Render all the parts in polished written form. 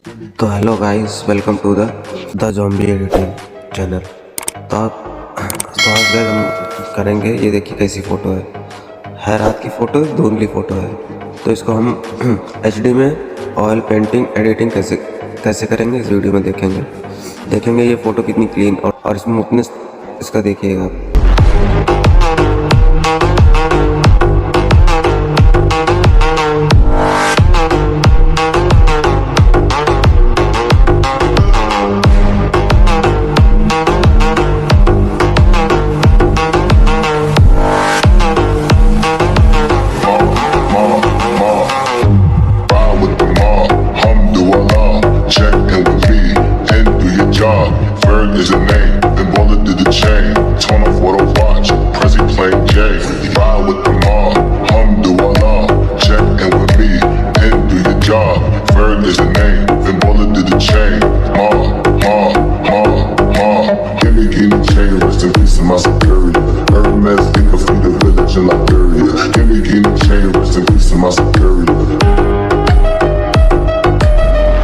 तो hello guys, welcome to the Zombie Editing channel. तो आज गाइस हम करेंगे, ये देखिए कैसी फ़ोटो है रात की फ़ोटो, धुंधली फ़ोटो है। तो इसको हम HD में ऑयल पेंटिंग एडिटिंग कैसे करेंगे इस वीडियो में देखेंगे ये फ़ोटो कितनी क्लीन और स्मूथनेस इसका देखिएगा आप। Is a name, then roll it through the chain. Turn off what I watch, Prezi playing J. Ride with the mom, Alhamdulillah. Check in with me, and do your job. Ferg is the name, then roll it through the chain. Give me the chain, rest in peace of my security. Hermes, think of the village in Liberia. Give me the chain, rest in peace of my security.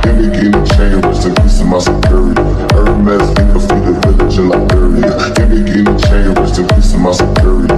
Give me the chain, rest in peace of my security. Hermes, think of the village in Liberia. Give me the chain, rest in peace of my security.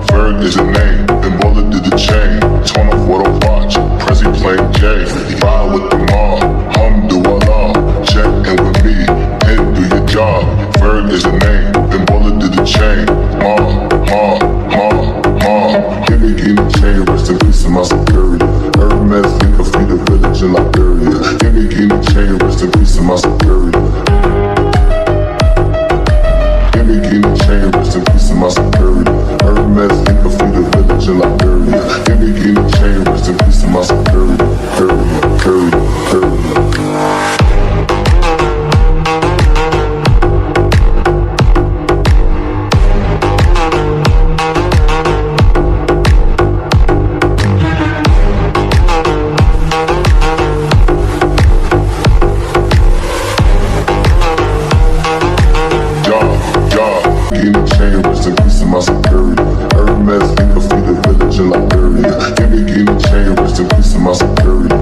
Ferg is a name, then roll it through the chain. Turn off what I watch, Prezi playing J. Ride with the mom, Alhamdulillah. Check in with me, and do your job. Ferg is a name, then roll it through the chain. Give me the chain, rest in peace of my security. Hermes, think of the village in Liberia. Give me the chain, rest in peace of my security. Give me the chain, rest in peace of my security. Hermes, think of the village in Liberia. Give me the chain, rest in peace of my security. Give me the chain, rest in peace of my security. Hermes, think of the village in Liberia. Give me the chain, rest in peace of my security.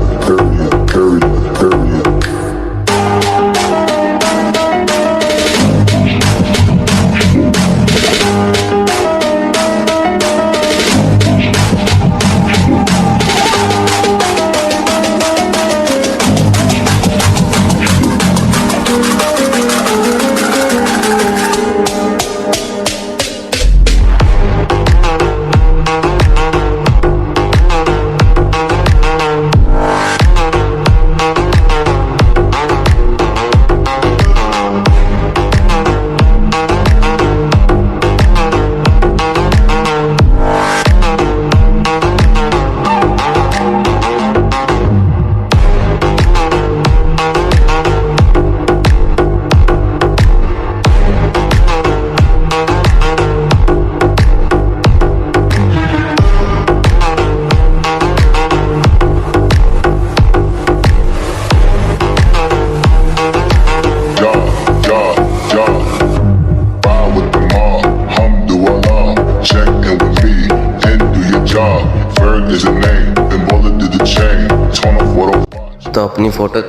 तो अपनी photo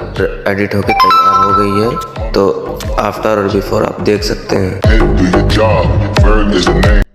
edit होके तैयार हो गई है। तो after और before आप देख सकते हैं। and do your job. Vern is the name.